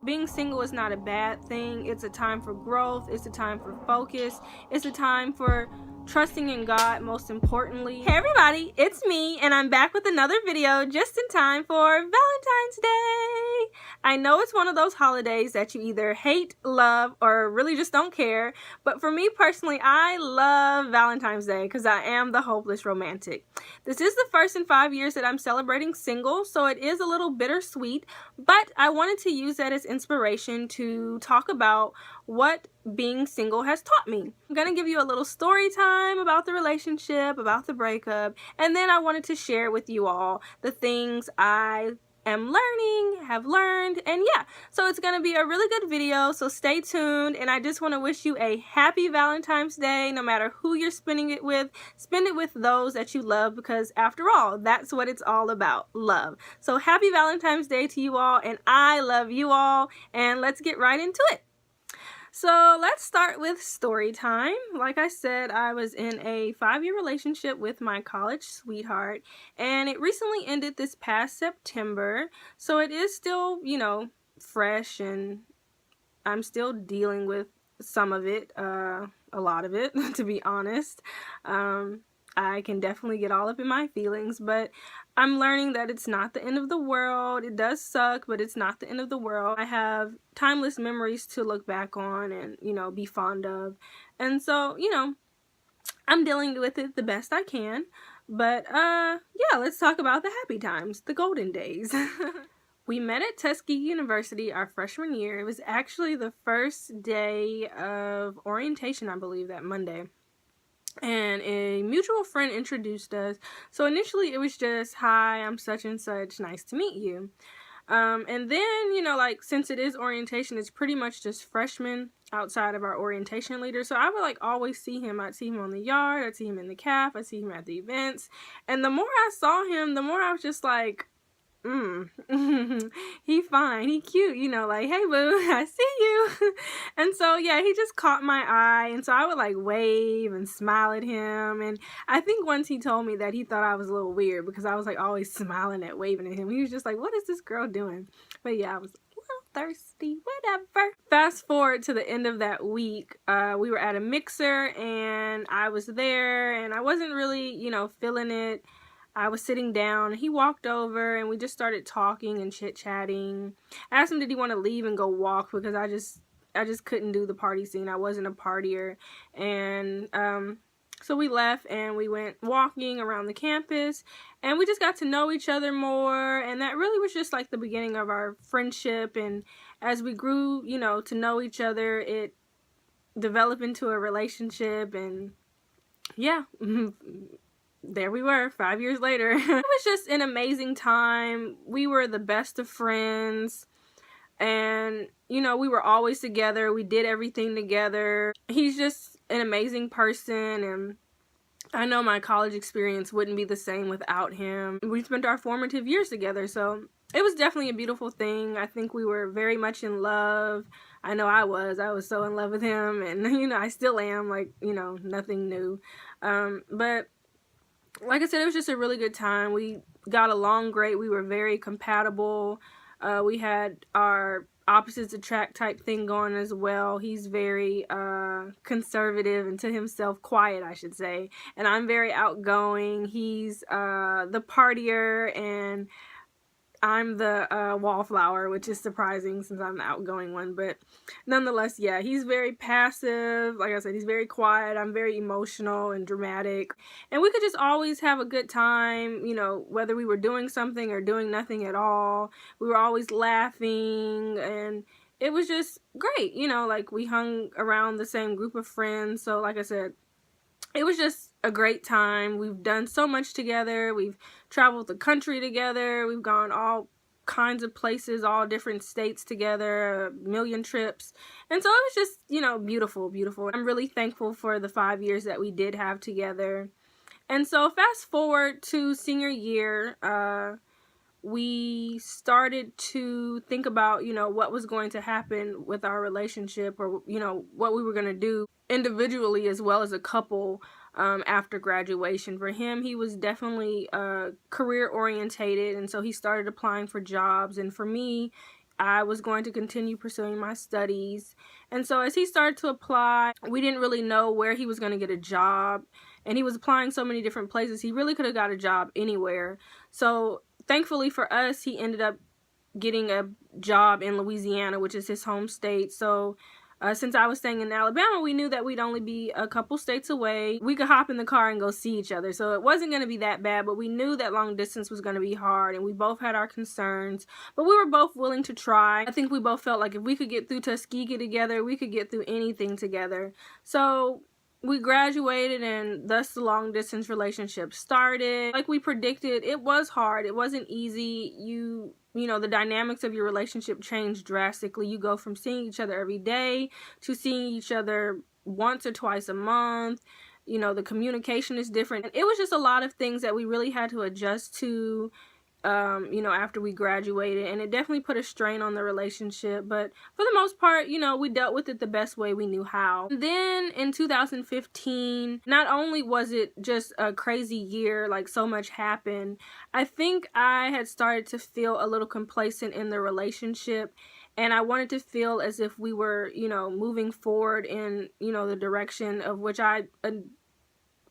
Being single is not a bad thing. It's a time for growth. It's a time for focus. It's a time for trusting in God, most importantly. Hey everybody, it's me, and I'm back with another video just in time for Valentine's Day. I know it's one of those holidays that you either hate, love, or really just don't care, but for me personally, I love Valentine's Day because I am the hopeless romantic. This is the first in 5 years that I'm celebrating single, so it is a little bittersweet, but I wanted to use that as inspiration to talk about what being single has taught me. I'm gonna give you a little story time about the relationship, about the breakup, and then I wanted to share with you all the things I am learning, have learned, and yeah, so it's gonna be a really good video, so stay tuned. And I just want to wish you a happy Valentine's Day. No matter who you're spending it with, spend it with those that you love, because after all, that's what it's all about, love. So happy Valentine's Day to you all, and I love you all, and let's get right into it. So let's start with story time. Like I said, I was in a 5-year relationship with my college sweetheart, and it recently ended this past September. So it is still, you know, fresh, and I'm still dealing with some of it, a lot of it, to be honest. I can definitely get all up in my feelings, but I'm learning that it's not the end of the world. It does suck, but it's not the end of the world. I have timeless memories to look back on and, you know, be fond of. And so, you know, I'm dealing with it the best I can. But, yeah, let's talk about the happy times, the golden days. We met at Tuskegee University our freshman year. It was actually the first day of orientation, I believe, that Monday. And a mutual friend introduced us. So initially it was just, hi, I'm such and such, nice to meet you. And then, you know, like, since it is orientation, it's pretty much just freshmen outside of our orientation leader. So I would like always see him. I'd see him on the yard, I'd see him in the caf, I'd see him at the events. And the more I saw him, the more I was just like, he fine, he cute, you know, like, hey boo, I see you. And so yeah, he just caught my eye, and so I would like wave and smile at him. And I think once he told me that he thought I was a little weird because I was like always smiling at waving at him. He was just like, what is this girl doing? But yeah, I was a little thirsty, whatever. Fast forward to the end of that week, we were at a mixer and I was there and I wasn't really, you know, feeling it. I was sitting down, he walked over and we just started talking and chit-chatting. I asked him, did he want to leave and go walk, because I just couldn't do the party scene. I wasn't a partier. And so we left and we went walking around the campus and we just got to know each other more, and that really was just like the beginning of our friendship. And as we grew, you know, to know each other, it developed into a relationship. And yeah, there we were 5 years later. It was just an amazing time. We were the best of friends, and you know, we were always together. We did everything together. He's just an amazing person, and I know my college experience wouldn't be the same without him. We spent our formative years together, so it was definitely a beautiful thing. I think we were very much in love. I know I was so in love with him, and you know, I still am, like, you know, nothing new. But like I said, it was just a really good time. We got along great. We were very compatible. We had our opposites attract type thing going as well. He's very conservative and to himself, quiet, I should say. And I'm very outgoing. He's the partier, and I'm the wallflower, which is surprising since I'm the outgoing one. But nonetheless, yeah, he's very passive. Like I said, he's very quiet. I'm very emotional and dramatic. And we could just always have a good time, you know, whether we were doing something or doing nothing at all. We were always laughing, and it was just great. You know, like, we hung around the same group of friends. So like I said, it was just a great time. We've done so much together. We've traveled the country together. We've gone all kinds of places, all different states together, a million trips. And so it was just, you know, beautiful, beautiful. I'm really thankful for the 5 years that we did have together. And so fast forward to senior year, we started to think about, you know, what was going to happen with our relationship, or, you know, what we were going to do individually as well as a couple after graduation. For him, he was definitely career orientated, and so he started applying for jobs. And for me, I was going to continue pursuing my studies. And so as he started to apply, we didn't really know where he was going to get a job. And he was applying so many different places. He really could have got a job anywhere. So thankfully for us, he ended up getting a job in Louisiana, which is his home state. So since I was staying in Alabama, we knew that we'd only be a couple states away. We could hop in the car and go see each other. So it wasn't going to be that bad, but we knew that long distance was going to be hard, and we both had our concerns, but we were both willing to try. I think we both felt like if we could get through Tuskegee together, we could get through anything together. So we graduated, and thus the long distance relationship started. Like we predicted, it was hard. It wasn't easy. You know, the dynamics of your relationship changed drastically. You go from seeing each other every day to seeing each other once or twice a month. You know, the communication is different. It was just a lot of things that we really had to adjust to, you know, after we graduated, and it definitely put a strain on the relationship, but for the most part, you know, we dealt with it the best way we knew how. And then in 2015, not only was it just a crazy year, like so much happened, I think I had started to feel a little complacent in the relationship, and I wanted to feel as if we were, you know, moving forward in, you know, the direction of which I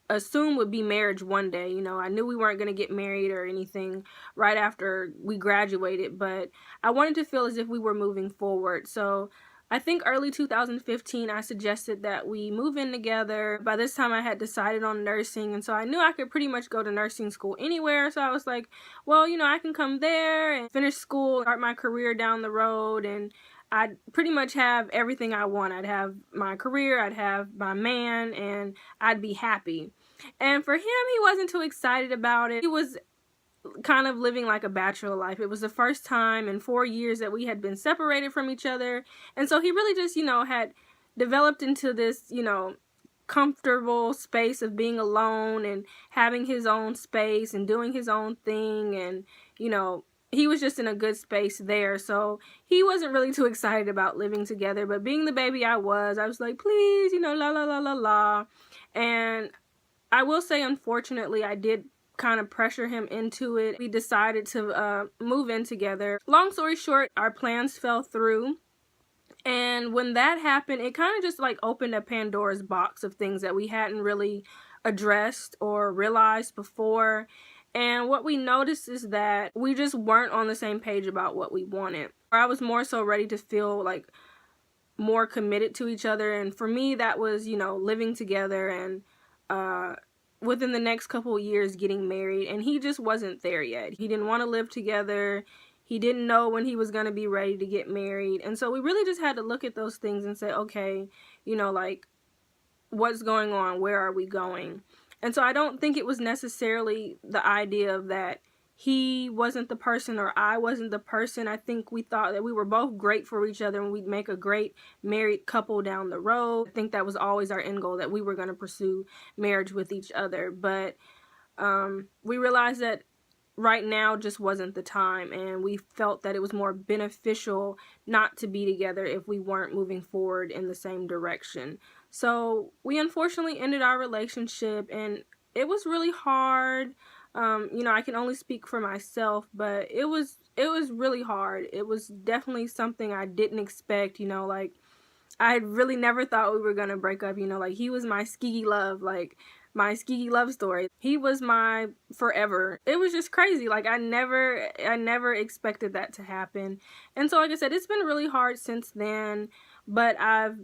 assume would be marriage one day. You know, I knew we weren't going to get married or anything right after we graduated, but I wanted to feel as if we were moving forward. So I think early 2015, I suggested that we move in together. By this time, I had decided on nursing, and so I knew I could pretty much go to nursing school anywhere. So I was like, well, you know, I can come there and finish school, start my career down the road, and I'd pretty much have everything I want. I'd have my career, I'd have my man, and I'd be happy. And for him, he wasn't too excited about it. He was kind of living like a bachelor life. It was the first time in 4 years that we had been separated from each other. And so he really just, you know, had developed into this, you know, comfortable space of being alone and having his own space and doing his own thing. And, you know, he was just in a good space there. So he wasn't really too excited about living together. But being the baby I was like, please, you know, la la la la la. And I will say, unfortunately, I did kind of pressure him into it. We decided to move in together. Long story short, our plans fell through. And when that happened, it kind of just like opened a Pandora's box of things that we hadn't really addressed or realized before. And what we noticed is that we just weren't on the same page about what we wanted. I was more so ready to feel like more committed to each other. And for me, that was, you know, living together and within the next couple of years getting married. And he just wasn't there yet. He didn't want to live together. He didn't know when he was going to be ready to get married. And so we really just had to look at those things and say, okay, you know, like, what's going on? Where are we going? And so I don't think it was necessarily the idea of that he wasn't the person or I wasn't the person. I think we thought that we were both great for each other and we'd make a great married couple down the road. I think that was always our end goal, that we were going to pursue marriage with each other. But we realized that right now just wasn't the time, and we felt that it was more beneficial not to be together if we weren't moving forward in the same direction. So we unfortunately ended our relationship, and it was really hard. You know, I can only speak for myself, but it was really hard. It was definitely something I didn't expect. You know, like, I really never thought we were gonna break up. You know, like, he was my Skiggy love, like my Skiggy love story. He was my forever. It was just crazy. Like, I never expected that to happen. And so, like I said, it's been really hard since then, but I've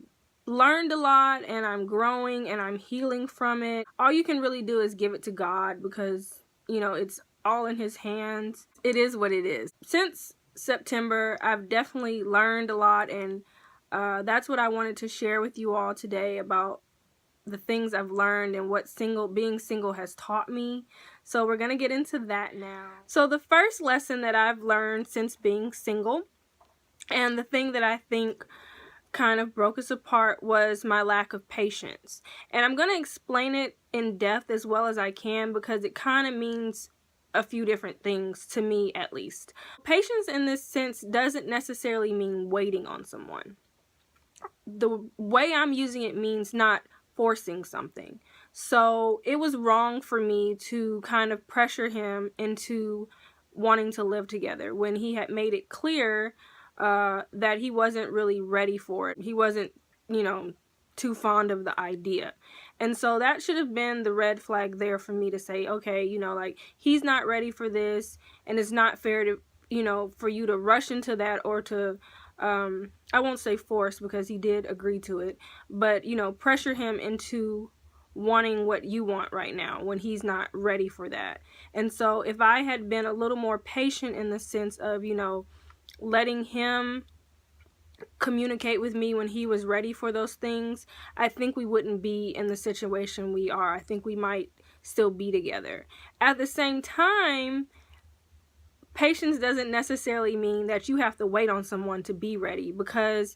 learned a lot, and I'm growing, and I'm healing from it. All you can really do is give it to God, because, you know, it's all in his hands. It is what it is. Since September, I've definitely learned a lot, and that's what I wanted to share with you all today about the things I've learned and what being single has taught me. So we're going to get into that now. So the first lesson that I've learned since being single, and the thing that I think kind of broke us apart, was my lack of patience. And I'm going to explain it in depth as well as I can, because it kind of means a few different things to me, at least. Patience in this sense doesn't necessarily mean waiting on someone. The way I'm using it means not forcing something. So it was wrong for me to kind of pressure him into wanting to live together when he had made it clear that he wasn't really ready for it. He wasn't, too fond of the idea. And so that should have been the red flag there for me to say, okay, like, he's not ready for this, and it's not fair to, for you to rush into that, or to, I won't say force, because he did agree to it, but, pressure him into wanting what you want right now when he's not ready for that. And so if I had been a little more patient in the sense of, letting him communicate with me when he was ready for those things, I think we wouldn't be in the situation we are. I think we might still be together. At the same time, patience doesn't necessarily mean that you have to wait on someone to be ready, because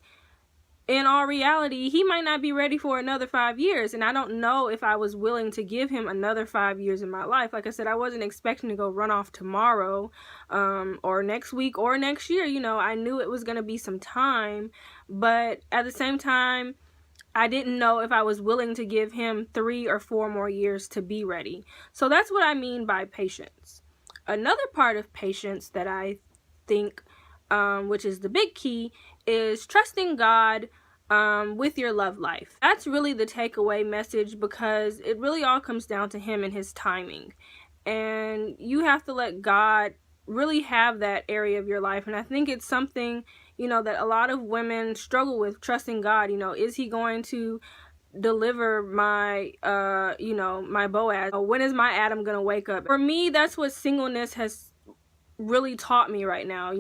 in all reality, he might not be ready for another 5 years, and I don't know if I was willing to give him another 5 years in my life. Like I said, I wasn't expecting to go run off tomorrow, or next week, or next year. I knew it was going to be some time, but at the same time, I didn't know if I was willing to give him 3 or 4 more years to be ready. So that's what I mean by patience. Another part of patience that I think, which is the big key, is trusting God with your love life. That's really the takeaway message, because it really all comes down to him and his timing. And you have to let God really have that area of your life. And I think it's something, that a lot of women struggle with, trusting God. Is he going to deliver my my Boaz? When is my Adam gonna wake up? For me, that's what singleness has really taught me right now.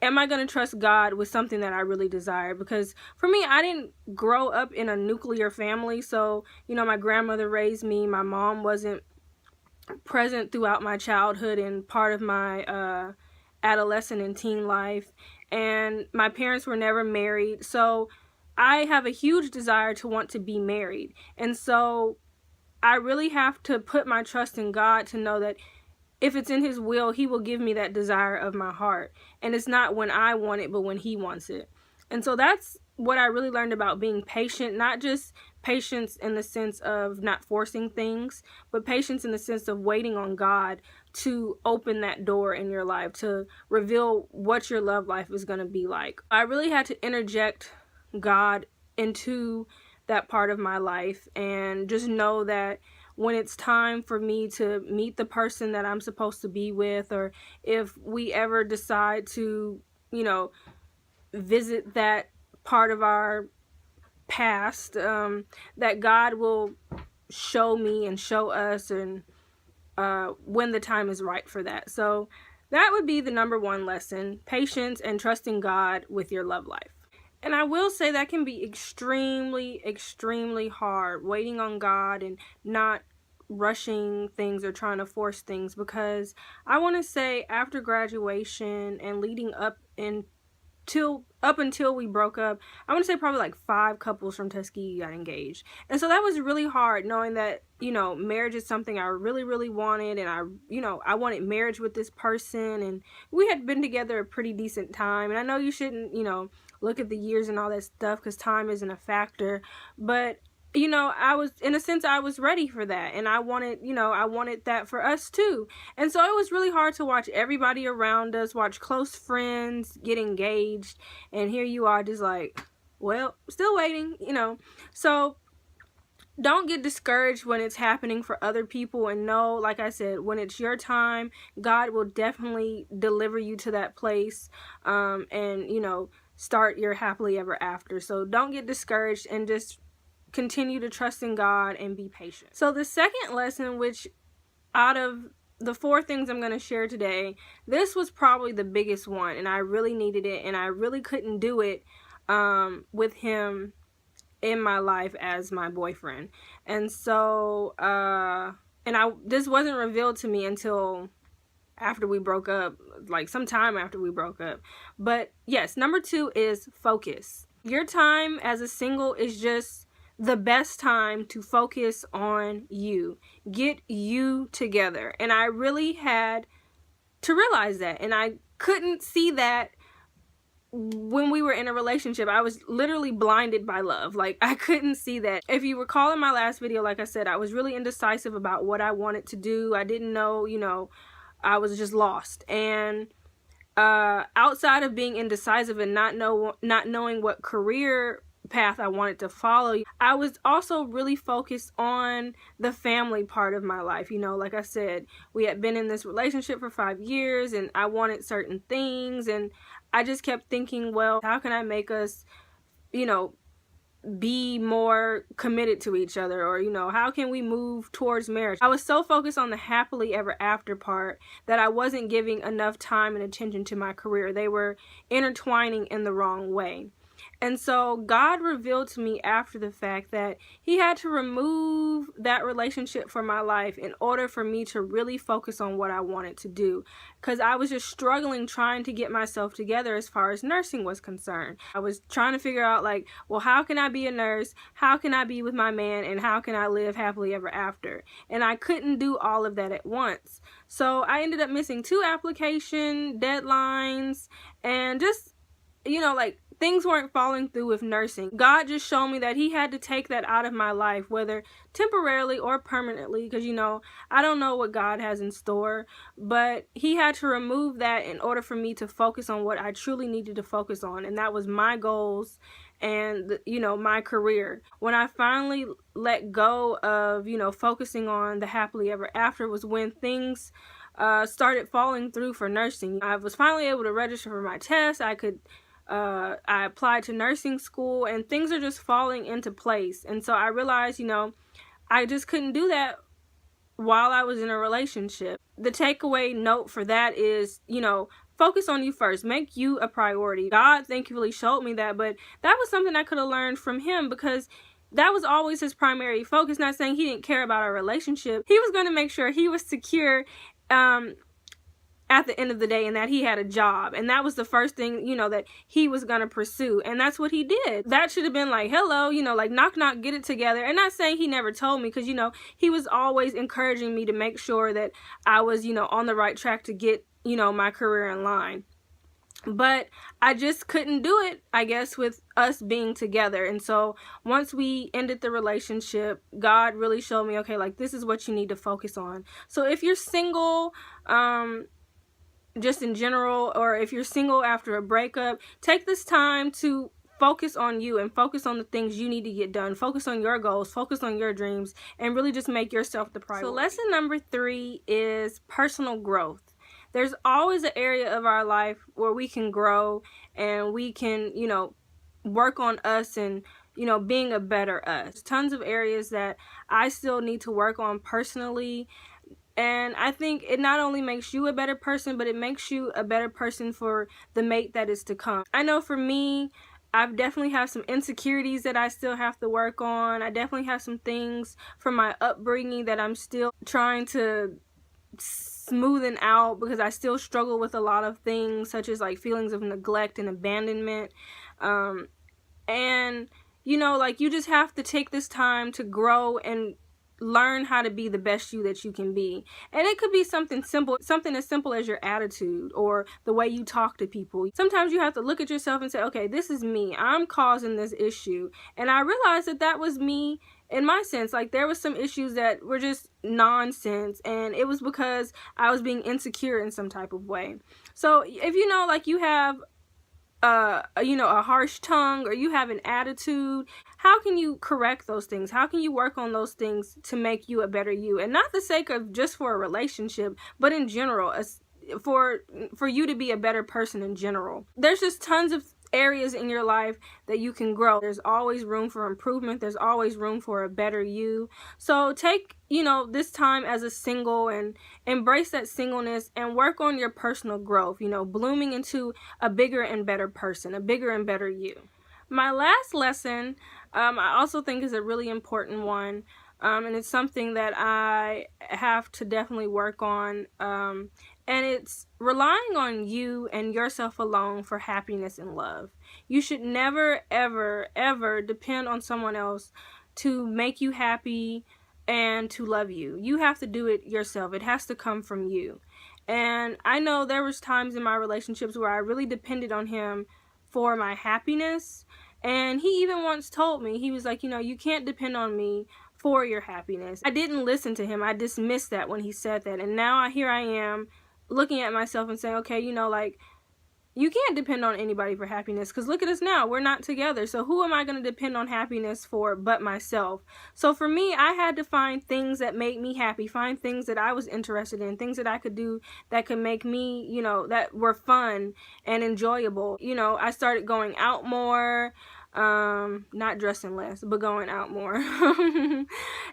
Am I going to trust God with something that I really desire? Because for me, I didn't grow up in a nuclear family. So, my grandmother raised me. My mom wasn't present throughout my childhood and part of my adolescent and teen life. And my parents were never married. So I have a huge desire to want to be married. And so I really have to put my trust in God to know that if it's in his will, he will give me that desire of my heart. And it's not when I want it, but when he wants it. And so that's what I really learned about being patient. Not just patience in the sense of not forcing things, but patience in the sense of waiting on God to open that door in your life, to reveal what your love life is going to be like. I really had to interject God into that part of my life, and just know that when it's time for me to meet the person that I'm supposed to be with, or if we ever decide to, visit that part of our past, that God will show me and show us, and when the time is right for that. So that would be the number one lesson: patience and trusting God with your love life. And I will say that can be extremely, extremely hard, waiting on God and not rushing things or trying to force things, because I want to say after graduation and leading up until we broke up, I want to say probably like 5 couples from Tuskegee got engaged. And so that was really hard, knowing that, marriage is something I really, really wanted, and I wanted marriage with this person, and we had been together a pretty decent time. And I know you shouldn't, look at the years and all that stuff, because time isn't a factor, but I was, in a sense, I was ready for that, and I wanted that for us too. And so it was really hard to watch everybody around us, watch close friends get engaged, and here you are just like, well, still waiting, So don't get discouraged when it's happening for other people, and know, like I said, when it's your time, God will definitely deliver you to that place, and start your happily ever after. So don't get discouraged, and just continue to trust in God and be patient. So the second lesson, which out of the 4 things I'm going to share today, this was probably the biggest one, and I really needed it, and I really couldn't do it with him in my life as my boyfriend. And so this wasn't revealed to me until after we broke up, like sometime after we broke up. But yes, number 2 is focus. Your time as a single is just the best time to focus on you. Get you together. And I really had to realize that. And I couldn't see that when we were in a relationship. I was literally blinded by love. Like, I couldn't see that. If you recall in my last video, like I said, I was really indecisive about what I wanted to do. I didn't know, I was just lost. And outside of being indecisive and not knowing what career path I wanted to follow, I was also really focused on the family part of my life. You know, like I said, we had been in this relationship for 5 years and I wanted certain things, and I just kept thinking, well, how can I make us, you know, be more committed to each other, or, you know, how can we move towards marriage? I was so focused on the happily ever after part that I wasn't giving enough time and attention to my career. They were intertwining in the wrong way. And so God revealed to me after the fact that he had to remove that relationship from my life in order for me to really focus on what I wanted to do. Because I was just struggling trying to get myself together as far as nursing was concerned. I was trying to figure out, like, well, how can I be a nurse? How can I be with my man? And how can I live happily ever after? And I couldn't do all of that at once. So I ended up missing 2 application deadlines, and just, you know, like, things weren't falling through with nursing. God just showed me that he had to take that out of my life, whether temporarily or permanently, because, you know, I don't know what God has in store, but he had to remove that in order for me to focus on what I truly needed to focus on, and that was my goals and, you know, my career. When I finally let go of, you know, focusing on the happily ever after was when things started falling through for nursing. I was finally able to register for my test. I applied to nursing school, and things are just falling into place. And so I realized, you know, I just couldn't do that while I was in a relationship. The takeaway note for that is, you know, focus on you first. Make you a priority. God thankfully showed me that, but that was something I could have learned from him, because that was always his primary focus. Not saying he didn't care about our relationship. He was going to make sure he was secure at the end of the day, and that he had a job, and that was the first thing, you know, that he was gonna pursue, and that's what he did. That should have been like, hello, you know, like, knock knock, get it together. And not saying he never told me, because, you know, he was always encouraging me to make sure that I was, you know, on the right track to get, you know, my career in line. But I just couldn't do it, I guess, with us being together. And so once we ended the relationship, God really showed me, okay, like, this is what you need to focus on. So if you're single, just in general, or if you're single after a breakup, take this time to focus on you and focus on the things you need to get done. Focus on your goals, focus on your dreams, and really just make yourself the priority. So lesson number 3 is personal growth. There's always an area of our life where we can grow, and we can, you know, work on us and, you know, being a better us. Tons of areas that I still need to work on personally. And I think it not only makes you a better person, but it makes you a better person for the mate that is to come. I know for me, I've definitely have some insecurities that I still have to work on. I definitely have some things from my upbringing that I'm still trying to smoothen out, because I still struggle with a lot of things, such as like feelings of neglect and abandonment. And, you know, like, you just have to take this time to grow and learn how to be the best you that you can be. And it could be something simple, something as simple as your attitude or the way you talk to people. Sometimes you have to look at yourself and say, okay, this is me. I'm causing this issue. And I realized that that was me in my sense. Like, there was some issues that were just nonsense, and it was because I was being insecure in some type of way. So if you know, like, you have you know, a harsh tongue, or you have an attitude, how can you correct those things? How can you work on those things to make you a better you? And not the sake of just for a relationship, but in general, for you to be a better person in general. There's just tons of areas in your life that you can grow. There's always room for improvement. There's always room for a better you. So take, you know, this time as a single and embrace that singleness and work on your personal growth, you know, blooming into a bigger and better person, a bigger and better you. My last lesson, I also think is a really important one, and it's something that I have to definitely work on, and it's relying on you and yourself alone for happiness and love. You should never, ever, ever depend on someone else to make you happy and to love you. You have to do it yourself. It has to come from you. And I know there was times in my relationships where I really depended on him for my happiness. And he even once told me, he was like, you know, you can't depend on me for your happiness. I didn't listen to him. I dismissed that when he said that. And now here I am looking at myself and saying, okay, you know, like, you can't depend on anybody for happiness, because look at us now, we're not together. So who am I going to depend on happiness for but myself? So for me, I had to find things that made me happy, find things that I was interested in, things that I could do that could make me, you know, that were fun and enjoyable. You know, I started going out more, not dressing less, but going out more.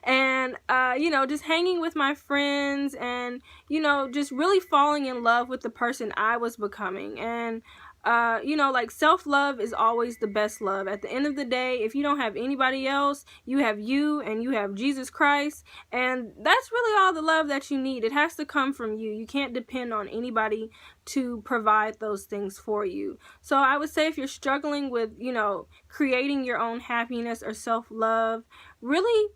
And you know, just hanging with my friends, and you know, just really falling in love with the person I was becoming. And you know, like, self-love is always the best love. At the end of the day, if you don't have anybody else, you have you, and you have Jesus Christ, and that's really all the love that you need. It has to come from you. You can't depend on anybody to provide those things for you. So I would say, if you're struggling with, you know, creating your own happiness or self-love, really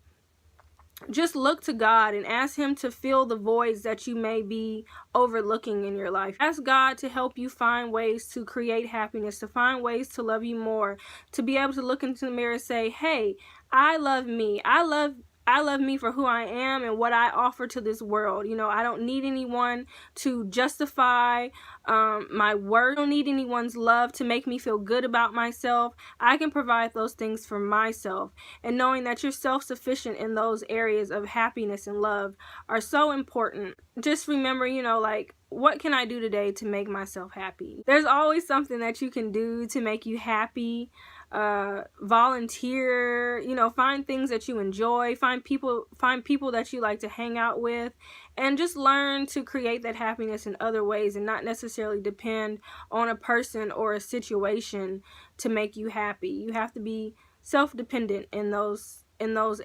just look to God and ask Him to fill the voids that you may be overlooking in your life. Ask God to help you find ways to create happiness, to find ways to love you more, to be able to look into the mirror and say, hey, I love me. I love me for who I am and what I offer to this world. You know, I don't need anyone to justify my worth. I don't need anyone's love to make me feel good about myself. I can provide those things for myself. And knowing that you're self-sufficient in those areas of happiness and love are so important. Just remember, you know, like, what can I do today to make myself happy? There's always something that you can do to make you happy. Volunteer, you know, find things that you enjoy, find people that you like to hang out with, and just learn to create that happiness in other ways, and not necessarily depend on a person or a situation to make you happy. You have to be self-dependent in those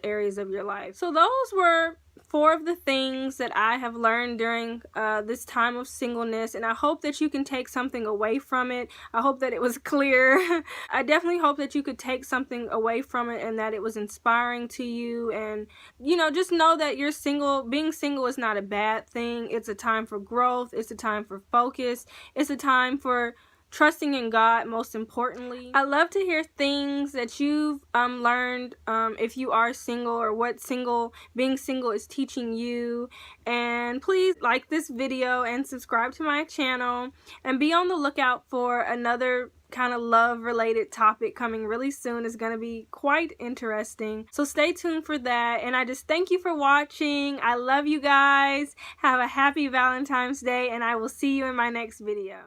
areas of your life. So those were 4 of the things that I have learned during this time of singleness, and I hope that you can take something away from it. I hope that it was clear. I definitely hope that you could take something away from it, and that it was inspiring to you. And you know, just know that you're single. Being single is not a bad thing. It's a time for growth. It's a time for focus. It's a time for trusting in God, most importantly. I love to hear things that you've learned if you are single, or what being single is teaching you. And please like this video and subscribe to my channel, and be on the lookout for another kind of love related topic coming really soon. It's going to be quite interesting, so stay tuned for that. And I just thank you for watching. I love you guys. Have a happy Valentine's Day, and I will see you in my next video.